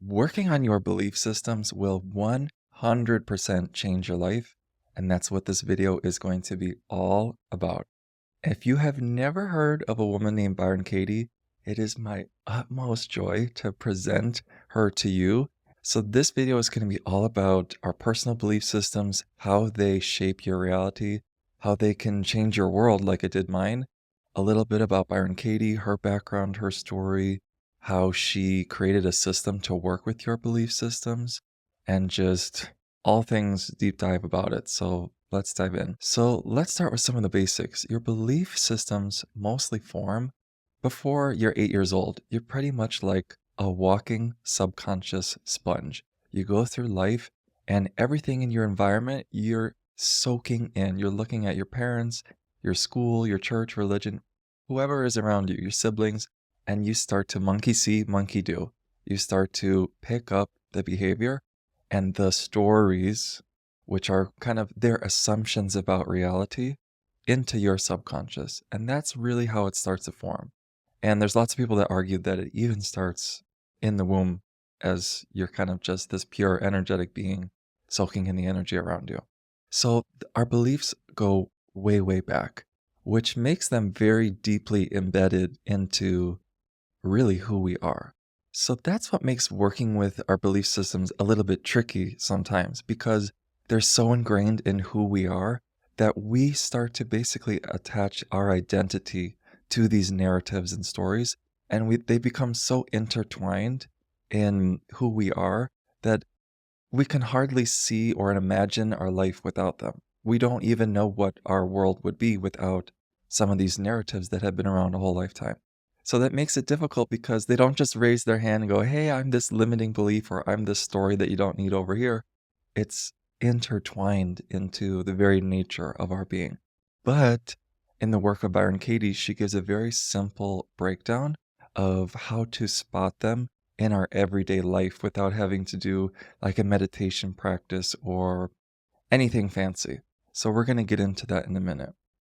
Working on your belief systems will 100% change your life, and that's what this video is going to be all about. If you have never heard of a woman named Byron Katie, it is my utmost joy to present her to you. So this video is going to be all about our personal belief systems, how they shape your reality, how they can change your world like it did mine, a little bit about Byron Katie, her background, her story, how she created a system to work with your belief systems, and just all things deep dive about it. So let's dive in. So let's start with some of the basics. Your belief systems mostly form before you're 8 years old. You're pretty much like a walking subconscious sponge. You go through life and everything in your environment, you're soaking in. You're looking at your parents, your school, your church, religion, whoever is around you, your siblings, and you start to monkey see, monkey do. You start to pick up the behavior and the stories, which are kind of their assumptions about reality, into your subconscious. And that's really how it starts to form. And there's lots of people that argue that it even starts in the womb as you're kind of just this pure energetic being soaking in the energy around you. So our beliefs go way, way back, which makes them very deeply embedded into really who we are. So that's what makes working with our belief systems a little bit tricky sometimes because they're so ingrained in who we are that we start to basically attach our identity to these narratives and stories, and they become so intertwined in who we are that we can hardly see or imagine our life without them. We don't even know what our world would be without some of these narratives that have been around a whole lifetime. So that makes it difficult because they don't just raise their hand and go, hey, I'm this limiting belief or I'm this story that you don't need over here. It's intertwined into the very nature of our being. But in the work of Byron Katie, she gives a very simple breakdown of how to spot them in our everyday life without having to do like a meditation practice or anything fancy. So we're going to get into that in a minute.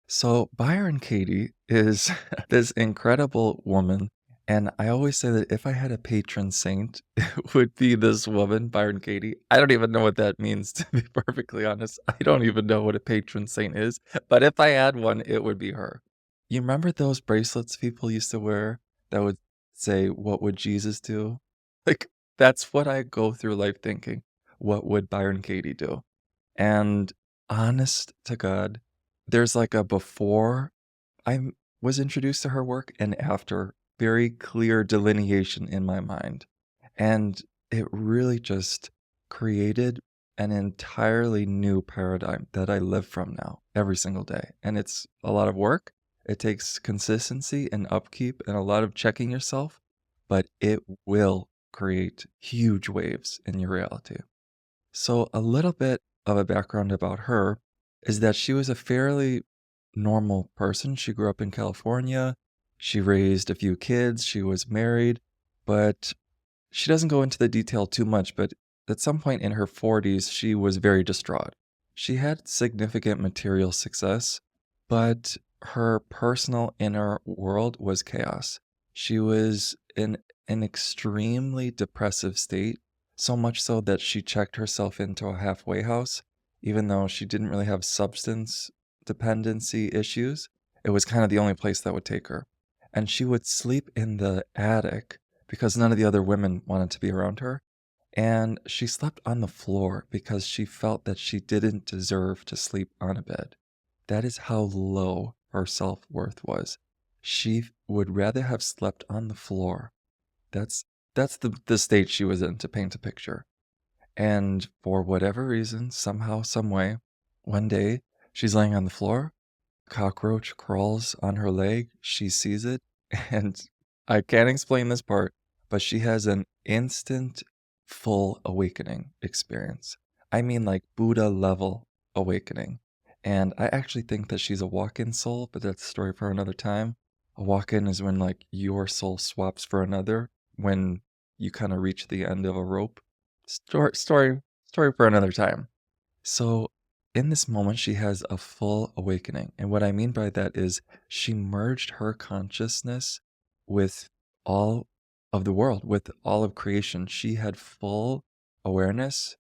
So Byron Katie is this incredible woman. And I always say that if I had a patron saint, it would be this woman, Byron Katie. I don't even know what that means, to be perfectly honest. I don't even know what a patron saint is. But if I had one, it would be her. You remember those bracelets people used to wear that would say, what would Jesus do? Like, that's what I go through life thinking. What would Byron Katie do? And honest to God, there's like a before I was introduced to her work and after very clear delineation in my mind. And it really just created an entirely new paradigm that I live from now every single day. And it's a lot of work. It takes consistency and upkeep and a lot of checking yourself, but it will create huge waves in your reality. So, a little bit of a background about her is that she was a fairly normal person. She grew up in California. She raised a few kids. She was married, but she doesn't go into the detail too much. But at some point in her 40s, she was very distraught. She had significant material success, but her personal inner world was chaos. She was in an extremely depressive state, so much so that she checked herself into a halfway house, even though she didn't really have substance dependency issues. It was kind of the only place that would take her. And she would sleep in the attic because none of the other women wanted to be around her. And she slept on the floor because she felt that she didn't deserve to sleep on a bed. That is how low her self-worth was. She would rather have slept on the floor. That's the state she was in, to paint a picture. And for whatever reason, somehow, some way, one day she's laying on the floor, a cockroach crawls on her leg, she sees it, and I can't explain this part, but she has an instant full awakening experience. I mean like Buddha level awakening. And I actually think that she's a walk-in soul, but that's a story for another time. A walk-in is when like your soul swaps for another, when you kind of reach the end of a rope. Story for another time. So in this moment, she has a full awakening. And what I mean by that is she merged her consciousness with all of the world, with all of creation. She had full awareness.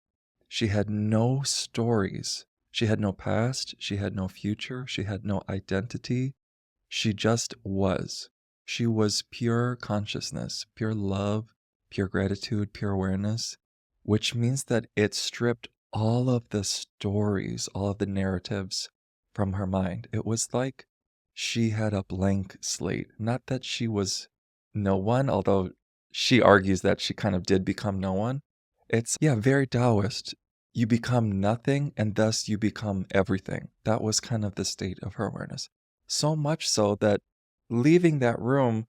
She had no stories. She had no past. She had no future. She had no identity. She just was. She was pure consciousness, pure love, pure gratitude, pure awareness, which means that it stripped all of the stories, all of the narratives from her mind. It was like she had a blank slate. Not that she was no one, although she argues that she kind of did become no one. It's, yeah, very Taoist. You become nothing and thus you become everything. That was kind of the state of her awareness. So much so that leaving that room,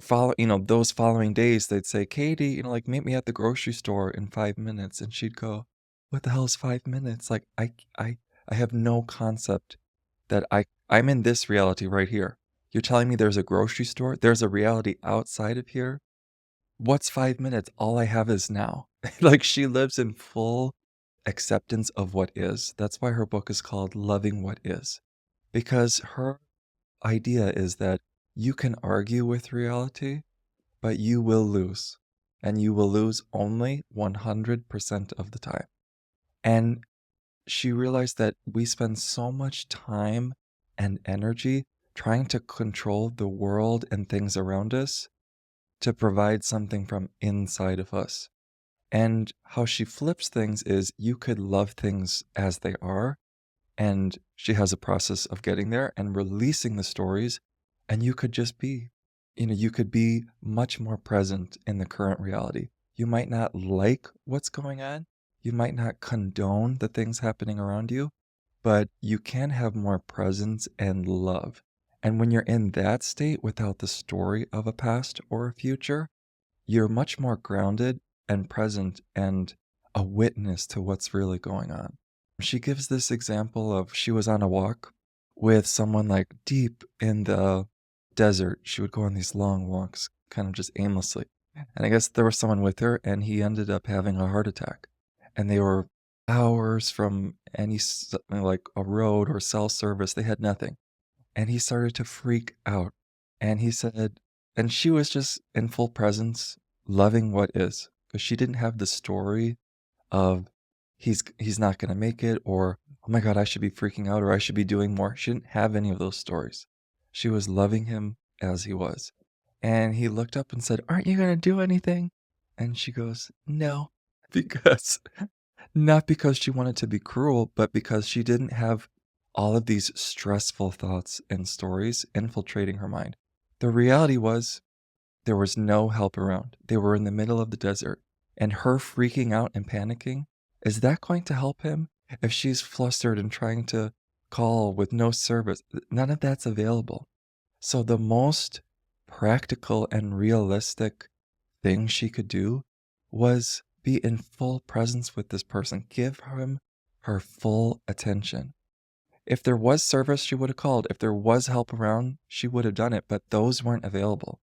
those following days, they'd say, Katie, like, meet me at the grocery store in 5 minutes. And she'd go, what the hell is 5 minutes? Like, I have no concept that I'm in this reality right here. You're telling me there's a grocery store? There's a reality outside of here? What's 5 minutes? All I have is now. Like, she lives in full acceptance of what is. That's why her book is called Loving What Is. Because her idea is that you can argue with reality, but you will lose. And you will lose only 100% of the time. And she realized that we spend so much time and energy trying to control the world and things around us to provide something from inside of us. And how she flips things is you could love things as they are, and she has a process of getting there and releasing the stories, and you could just be. You could be much more present in the current reality. You might not like what's going on. You might not condone the things happening around you, but you can have more presence and love. And when you're in that state without the story of a past or a future, you're much more grounded and present and a witness to what's really going on. She gives this example of she was on a walk with someone like deep in the desert. She would go on these long walks, kind of just aimlessly. And I guess there was someone with her, and he ended up having a heart attack. And they were hours from any, like a road or cell service. They had nothing. And he started to freak out. And he said, and she was just in full presence, loving what is, because she didn't have the story of he's not going to make it, or oh my God, I should be freaking out, or I should be doing more. She didn't have any of those stories. She was loving him as he was. And he looked up and said, aren't you going to do anything? And she goes, no, because not because she wanted to be cruel, but because she didn't have all of these stressful thoughts and stories infiltrating her mind. The reality was there was no help around. They were in the middle of the desert. And her freaking out and panicking, is that going to help him? If she's flustered and trying to call with no service, none of that's available. So the most practical and realistic thing she could do was be in full presence with this person. Give him her full attention. If there was service, she would have called. If there was help around, she would have done it, but those weren't available.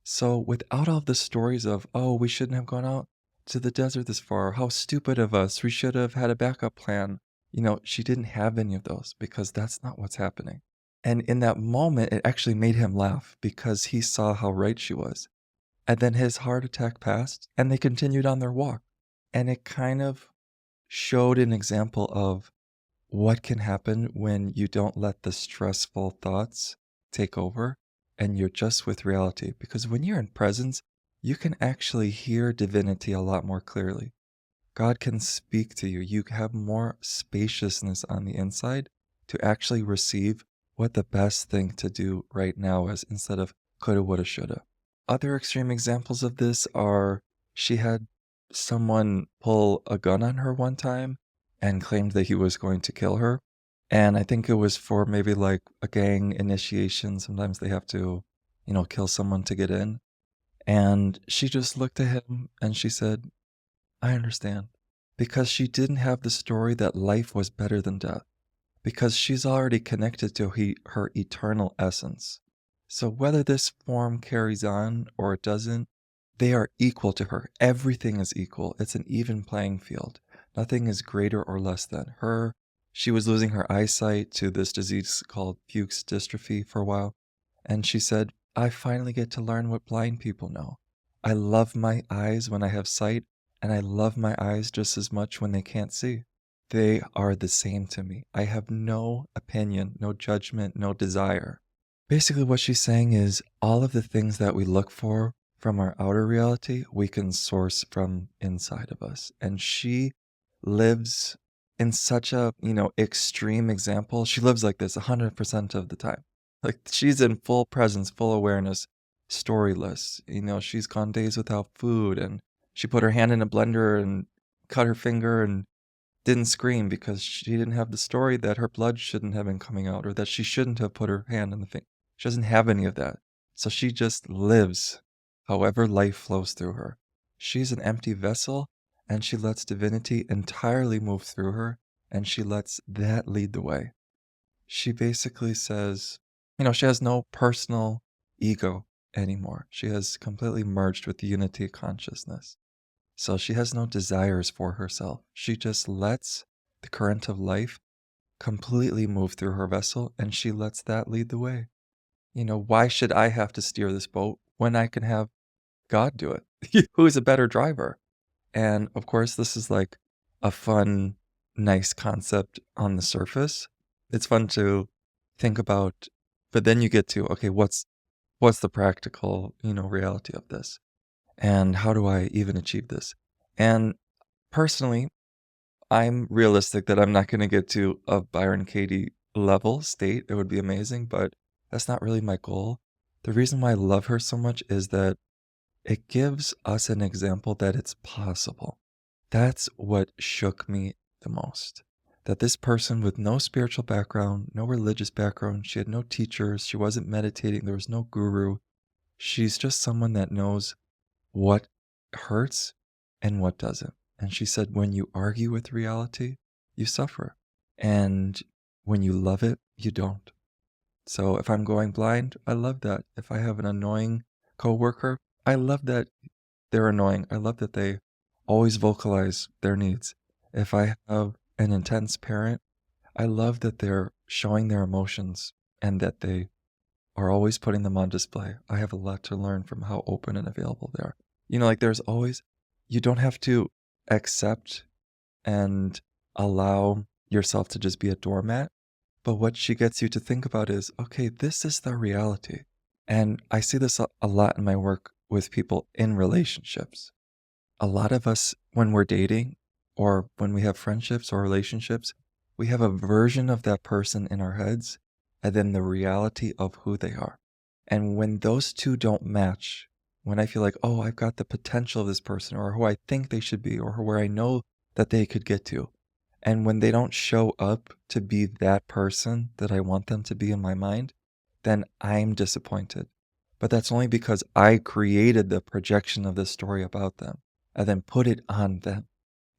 So without all the stories of, oh, we shouldn't have gone out to the desert this far, how stupid of us, we should have had a backup plan. She didn't have any of those because that's not what's happening. And in that moment, it actually made him laugh because he saw how right she was. And then his heart attack passed and they continued on their walk. And it kind of showed an example of what can happen when you don't let the stressful thoughts take over and you're just with reality. Because when you're in presence, you can actually hear divinity a lot more clearly. God can speak to you. You have more spaciousness on the inside to actually receive what the best thing to do right now is, instead of coulda, woulda, shoulda. Other extreme examples of this are she had someone pull a gun on her one time and claimed that he was going to kill her. And I think it was for maybe like a gang initiation. Sometimes they have to, kill someone to get in. And she just looked at him and she said, I understand. Because she didn't have the story that life was better than death. Because she's already connected to her eternal essence. So whether this form carries on or it doesn't, they are equal to her. Everything is equal. It's an even playing field. Nothing is greater or less than her. She was losing her eyesight to this disease called Fuchs dystrophy for a while. And she said, I finally get to learn what blind people know. I love my eyes when I have sight, and I love my eyes just as much when they can't see. They are the same to me. I have no opinion, no judgment, no desire. Basically, what she's saying is all of the things that we look for from our outer reality, we can source from inside of us. And she lives in such a, extreme example. She lives like this 100% of the time. Like she's in full presence, full awareness, storyless. She's gone days without food and she put her hand in a blender and cut her finger and didn't scream because she didn't have the story that her blood shouldn't have been coming out or that she shouldn't have put her hand in the thing. She doesn't have any of that. So she just lives however life flows through her. She's an empty vessel and she lets divinity entirely move through her and she lets that lead the way. She basically says, she has no personal ego anymore. She has completely merged with the unity of consciousness. So she has no desires for herself. She just lets the current of life completely move through her vessel and she lets that lead the way. Why should I have to steer this boat when I can have God do it? Who is a better driver? And of course, this is like a fun, nice concept on the surface. It's fun to think about, but then you get to, okay, what's the practical, reality of this? And how do I even achieve this? And personally, I'm realistic that I'm not going to get to a Byron Katie level state. It would be amazing, but that's not really my goal. The reason why I love her so much is that it gives us an example that it's possible. That's what shook me the most. That this person with no spiritual background, no religious background, she had no teachers, she wasn't meditating, there was no guru. She's just someone that knows what hurts and what doesn't. And she said, when you argue with reality, you suffer. And when you love it, you don't. So if I'm going blind, I love that. If I have an annoying coworker, I love that they're annoying. I love that they always vocalize their needs. If I have an intense parent, I love that they're showing their emotions and that they are always putting them on display. I have a lot to learn from how open and available they are. Like there's always, you don't have to accept and allow yourself to just be a doormat. But what she gets you to think about is, okay, this is the reality. And I see this a lot in my work with people in relationships. A lot of us, when we're dating or when we have friendships or relationships, we have a version of that person in our heads and then the reality of who they are. And when those two don't match, when I feel like, oh, I've got the potential of this person or who I think they should be or where I know that they could get to, and when they don't show up to be that person that I want them to be in my mind, then I'm disappointed. But that's only because I created the projection of this story about them and then put it on them.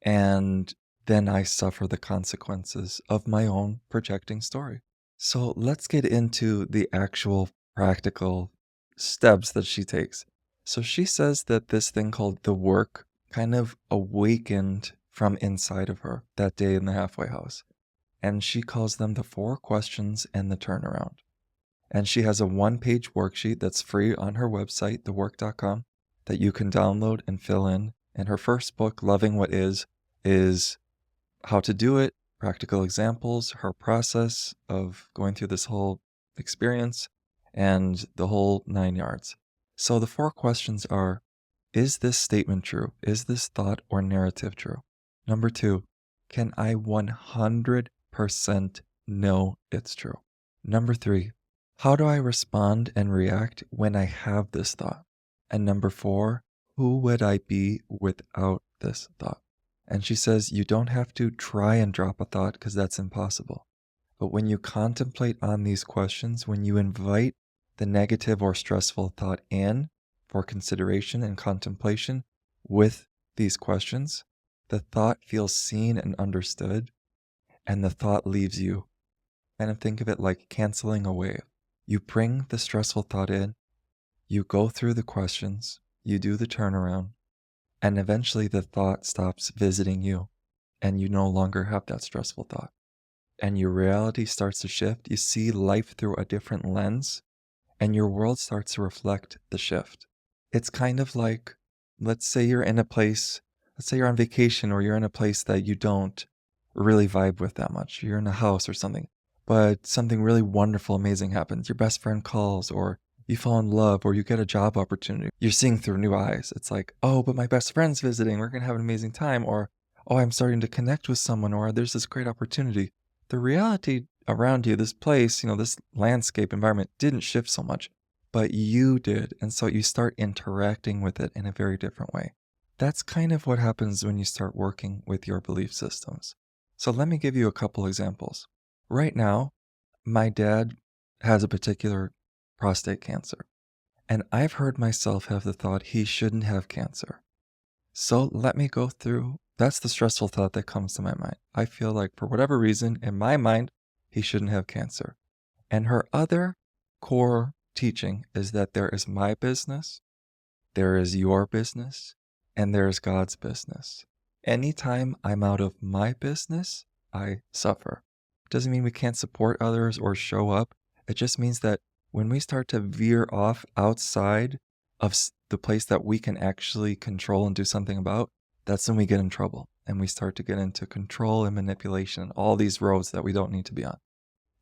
And then I suffer the consequences of my own projecting story. So let's get into the actual practical steps that she takes. So she says that this thing called the work kind of awakened from inside of her that day in the halfway house. And she calls them the 4 questions and the turnaround. And she has a 1-page worksheet that's free on her website, thework.com, that you can download and fill in. And her first book, Loving What is how to do it, practical examples, her process of going through this whole experience, and the whole 9 yards. So the 4 questions are, is this statement true? Is this thought or narrative true? Number 2, can I 100% know it's true? Number 3, how do I respond and react when I have this thought? And number 4, who would I be without this thought? And she says you don't have to try and drop a thought because that's impossible. But when you contemplate on these questions, when you invite the negative or stressful thought in for consideration and contemplation with these questions, the thought feels seen and understood, and the thought leaves you. Kind of think of it like canceling a wave. You bring the stressful thought in, you go through the questions, you do the turnaround, and eventually the thought stops visiting you, and you no longer have that stressful thought. And your reality starts to shift. You see life through a different lens, and your world starts to reflect the shift. It's kind of like, let's say you're in a place, let's say you're on vacation or you're in a place that you don't really vibe with that much. You're in a house or something, but something really wonderful, amazing happens. Your best friend calls, or you fall in love, or you get a job opportunity. You're seeing through new eyes. It's like, oh, but my best friend's visiting. We're going to have an amazing time. Or, oh, I'm starting to connect with someone, or there's this great opportunity. The reality around you, this place, this landscape environment didn't shift so much, but you did. And so you start interacting with it in a very different way. That's kind of what happens when you start working with your belief systems. So let me give you a couple examples. Right now, my dad has a particular prostate cancer, and I've heard myself have the thought he shouldn't have cancer. So let me go through. That's the stressful thought that comes to my mind. I feel like for whatever reason, in my mind, he shouldn't have cancer. And her other core teaching is that there is my business, there is your business, and there is God's business. Anytime I'm out of my business, I suffer. Doesn't mean we can't support others or show up. It just means that when we start to veer off outside of the place that we can actually control and do something about, that's when we get in trouble and we start to get into control and manipulation, all these roads that we don't need to be on.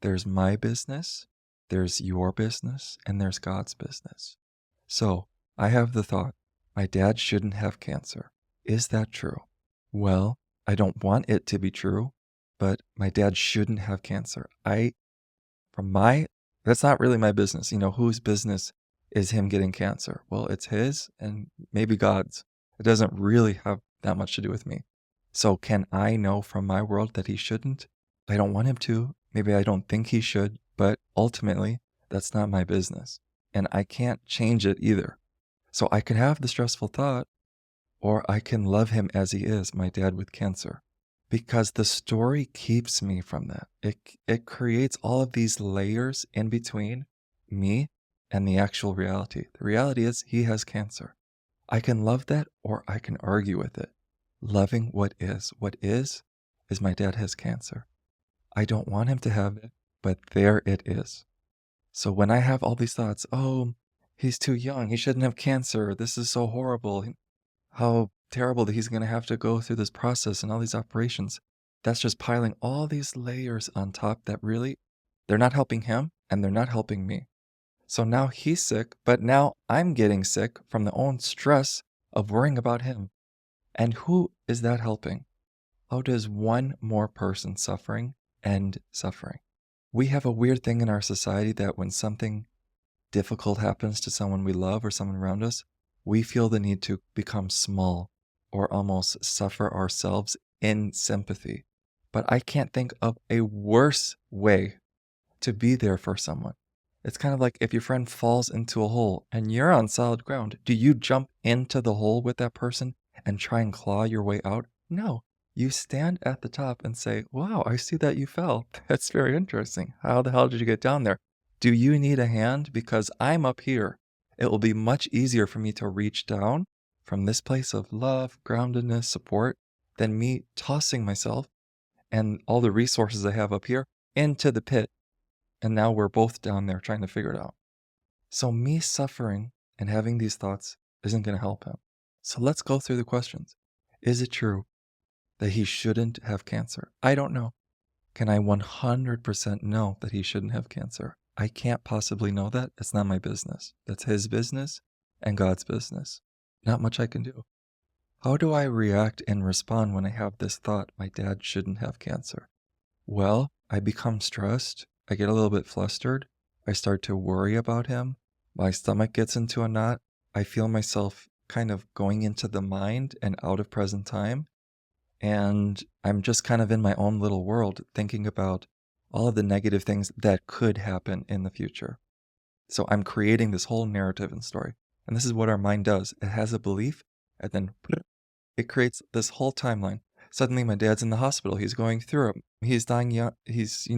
There's my business, there's your business, and there's God's business. So I have the thought, my dad shouldn't have cancer. Is that true? Well, I don't want it to be true, but my dad shouldn't have cancer. That's not really my business. Whose business is him getting cancer? Well, it's his and maybe God's. It doesn't really have that much to do with me. So can I know from my world that he shouldn't? I don't want him to. Maybe I don't think he should, but ultimately, that's not my business. And I can't change it either. So I can have the stressful thought, or I can love him as he is, my dad with cancer. Because the story keeps me from that. It creates all of these layers in between me and the actual reality. The reality is he has cancer. I can love that or I can argue with it. Loving what is. What is my dad has cancer. I don't want him to have it, but there it is. So when I have all these thoughts, oh, he's too young, he shouldn't have cancer, this is so horrible, how terrible that he's going to have to go through this process and all these operations, that's just piling all these layers on top that really, they're not helping him and they're not helping me. So now he's sick, but now I'm getting sick from the own stress of worrying about him. And who is that helping? How does one more person suffering end suffering? We have a weird thing in our society that when something difficult happens to someone we love or someone around us, we feel the need to become small or almost suffer ourselves in sympathy. But I can't think of a worse way to be there for someone. It's kind of like if your friend falls into a hole and you're on solid ground, do you jump into the hole with that person and try and claw your way out? No. You stand at the top and say, wow, I see that you fell. That's very interesting. How the hell did you get down there? Do you need a hand? Because I'm up here. It will be much easier for me to reach down from this place of love, groundedness, support, than me tossing myself and all the resources I have up here into the pit. And now we're both down there trying to figure it out. So me suffering and having these thoughts isn't going to help him. So let's go through the questions. Is it true that he shouldn't have cancer? I don't know. Can I 100% know that he shouldn't have cancer? I can't possibly know that. It's not my business. That's his business and God's business. Not much I can do. How do I react and respond when I have this thought, my dad shouldn't have cancer? Well, I become stressed. I get a little bit flustered. I start to worry about him. My stomach gets into a knot. I feel myself kind of going into the mind and out of present time. And I'm just kind of in my own little world thinking about all of the negative things that could happen in the future. So I'm creating this whole narrative and story. And this is what our mind does. It has a belief and then it creates this whole timeline. Suddenly my dad's in the hospital. He's going through it. He's dying young. He's,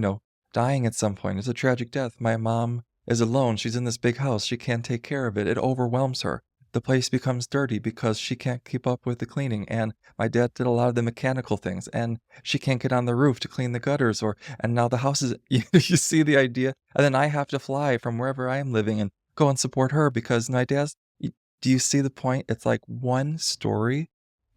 dying at some point. It's a tragic death. My mom is alone. She's in this big house. She can't take care of it. It overwhelms her. The place becomes dirty because she can't keep up with the cleaning. And my dad did a lot of the mechanical things. And she can't get on the roof to clean the gutters. And now the house is, you see the idea? And then I have to fly from wherever I am living and go and support her because my dad's, Do you see the point? It's like one story.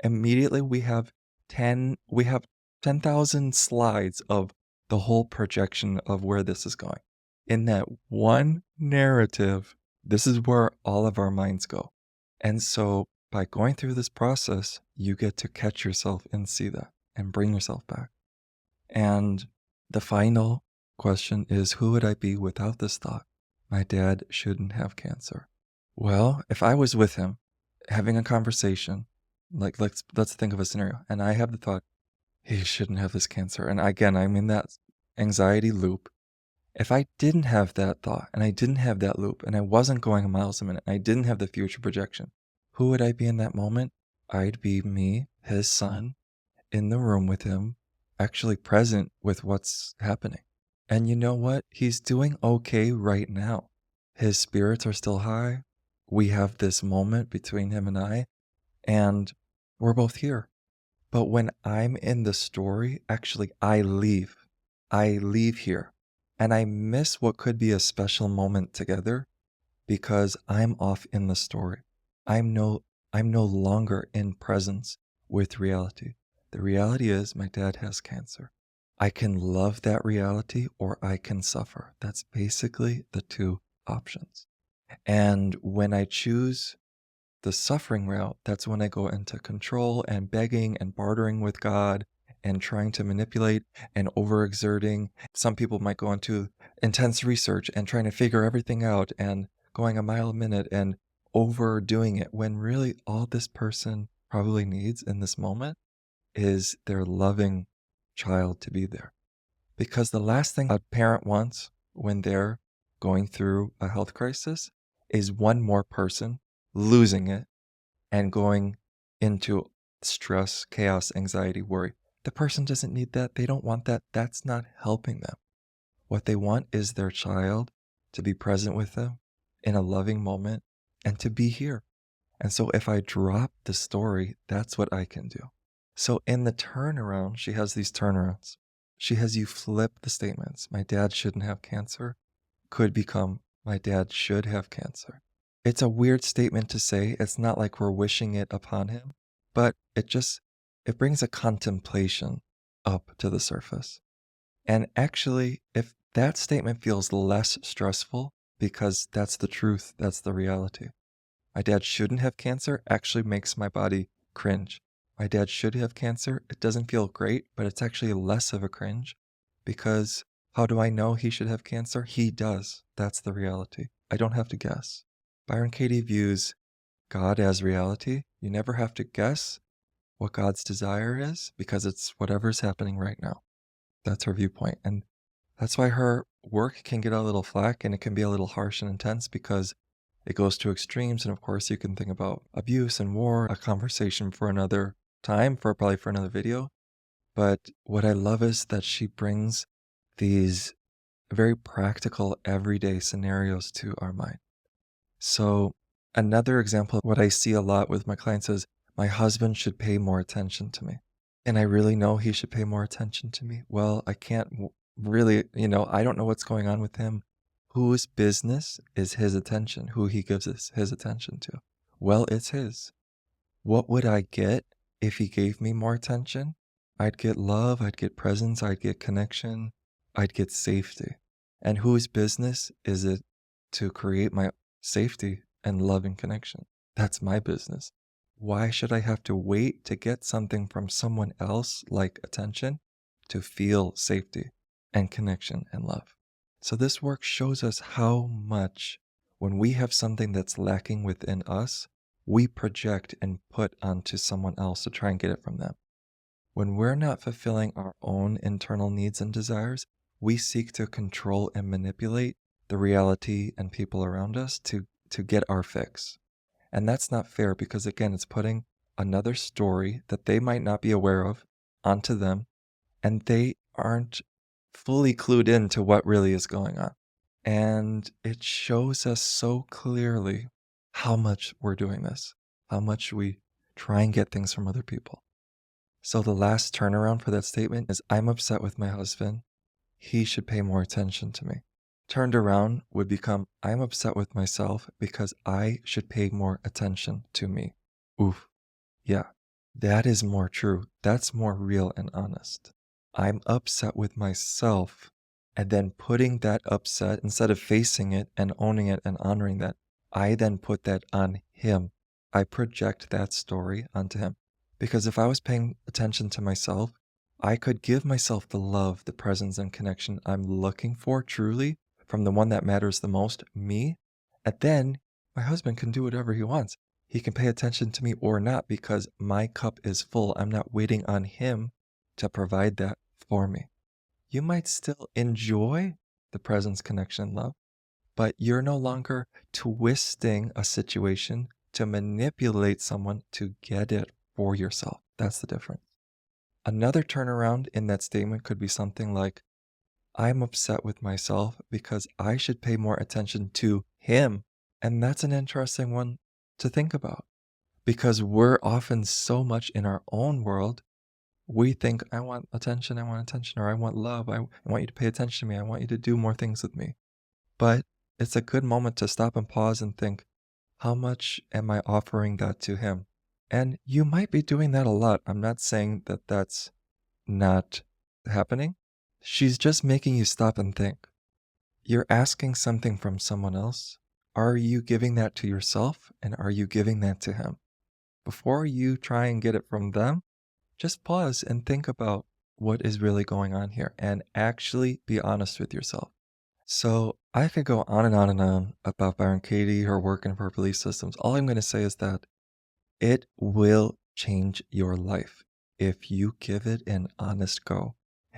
Immediately we have 10,000 slides of the whole projection of where this is going. In that one narrative, this is where all of our minds go. And so by going through this process, you get to catch yourself and see that and bring yourself back. And the final question is, who would I be without this thought? My dad shouldn't have cancer. Well, if I was with him having a conversation, like let's think of a scenario, and I have the thought, he shouldn't have this cancer. And again, I'm in that anxiety loop. If I didn't have that thought and I didn't have that loop and I wasn't going miles a minute, and I didn't have the future projection, who would I be in that moment? I'd be me, his son, in the room with him, actually present with what's happening. And you know what? He's doing okay right now. His spirits are still high. We have this moment between him and we're both here. But when I'm in the story, actually, I leave. I leave here. And I miss what could be a special moment together because I'm off in the story. I'm no longer in presence with reality. The reality is my dad has cancer. I can love that reality or I can suffer. That's basically the two options. And when I choose the suffering route, that's when I go into control and begging and bartering with God and trying to manipulate and overexerting. Some people might go into intense research and trying to figure everything out and going a mile a minute and overdoing it when really all this person probably needs in this moment is their loving child to be there. Because the last thing a parent wants when they're going through a health crisis is one more person losing it and going into stress, chaos, anxiety, worry. The person doesn't need that. They don't want that. That's not helping them. What they want is their child to be present with them in a loving moment and to be here. And so if I drop the story, that's what I can do. So in the turnaround, she has these turnarounds. She has you flip the statements. My dad shouldn't have cancer could become my dad should have cancer. It's a weird statement to say. It's not like we're wishing it upon him, but it brings a contemplation up to the surface. And actually, if that statement feels less stressful because that's the truth, that's the reality. My dad shouldn't have cancer actually makes my body cringe. My dad should have cancer. It doesn't feel great, but it's actually less of a cringe because how do I know he should have cancer? He does. That's the reality. I don't have to guess. Byron Katie views God as reality. You never have to guess what God's desire is because it's whatever's happening right now. That's her viewpoint. And that's why her work can get a little flack and it can be a little harsh and intense because it goes to extremes. And of course, you can think about abuse and war, a conversation for another time, probably for another video. But what I love is that she brings these very practical, everyday scenarios to our mind. So another example of what I see a lot with my clients is my husband should pay more attention to me. And I really know he should pay more attention to me. Well, I can't really, I don't know what's going on with him. Whose business is his attention, who he gives his attention to? Well, it's his. What would I get if he gave me more attention? I'd get love, I'd get presence, I'd get connection, I'd get safety. And whose business is it to create my safety and love and connection? That's my business. Why should I have to wait to get something from someone else like attention to feel safety and connection and love? So this work shows us how much when we have something that's lacking within us, we project and put onto someone else to try and get it from them. When we're not fulfilling our own internal needs and desires, we seek to control and manipulate the reality and people around us to get our fix. And that's not fair because, again, it's putting another story that they might not be aware of onto them, and they aren't fully clued into what really is going on. And it shows us so clearly how much we're doing this, how much we try and get things from other people. So the last turnaround for that statement is I'm upset with my husband. He should pay more attention to me. turned around would become, I'm upset with myself because I should pay more attention to me. Oof. Yeah, that is more true. That's more real and honest. I'm upset with myself, and then putting that upset, instead of facing it and owning it and honoring that, I then put that on him. I project that story onto him. Because if I was paying attention to myself, I could give myself the love, the presence, and connection I'm looking for truly from the one that matters the most, me. And then my husband can do whatever he wants. He can pay attention to me or not because my cup is full. I'm not waiting on him to provide that for me. You might still enjoy the presence, connection, and love, but you're no longer twisting a situation to manipulate someone to get it for yourself. That's the difference. Another turnaround in that statement could be something like, I'm upset with myself because I should pay more attention to him. And that's an interesting one to think about because we're often so much in our own world. We think, I want attention, or I want love, I want you to pay attention to me, I want you to do more things with me. But it's a good moment to stop and pause and think, how much am I offering that to him? And you might be doing that a lot. I'm not saying that that's not happening. She's just making you stop and think. You're asking something from someone else. Are you giving that to yourself? And are you giving that to him? Before you try and get it from them, just pause and think about what is really going on here and actually be honest with yourself. So I could go on and on and on about Byron Katie, her work and her belief systems. All I'm going to say is that it will change your life if you give it an honest go.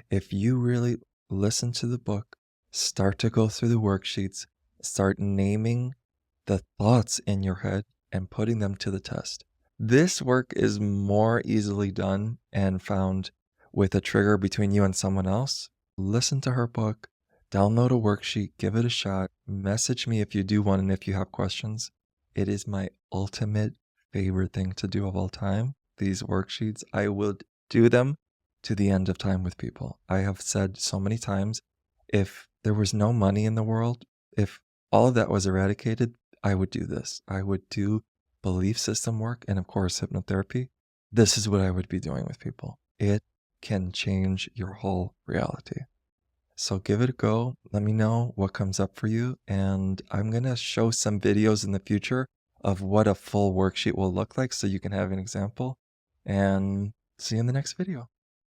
If you really listen to the book, start to go through the worksheets, start naming the thoughts in your head and putting them to the test. This work is more easily done and found with a trigger between you and someone else. Listen to her book, download a worksheet, give it a shot, message me if you do one and if you have questions. It is my ultimate favorite thing to do of all time. These worksheets, I will do them to the end of time with people. I have said so many times, if there was no money in the world, if all of that was eradicated, I would do this. I would do belief system work and, of course, hypnotherapy. This is what I would be doing with people. It can change your whole reality. So give it a go. Let me know what comes up for you. And I'm going to show some videos in the future of what a full worksheet will look like so you can have an example. And see you in the next video.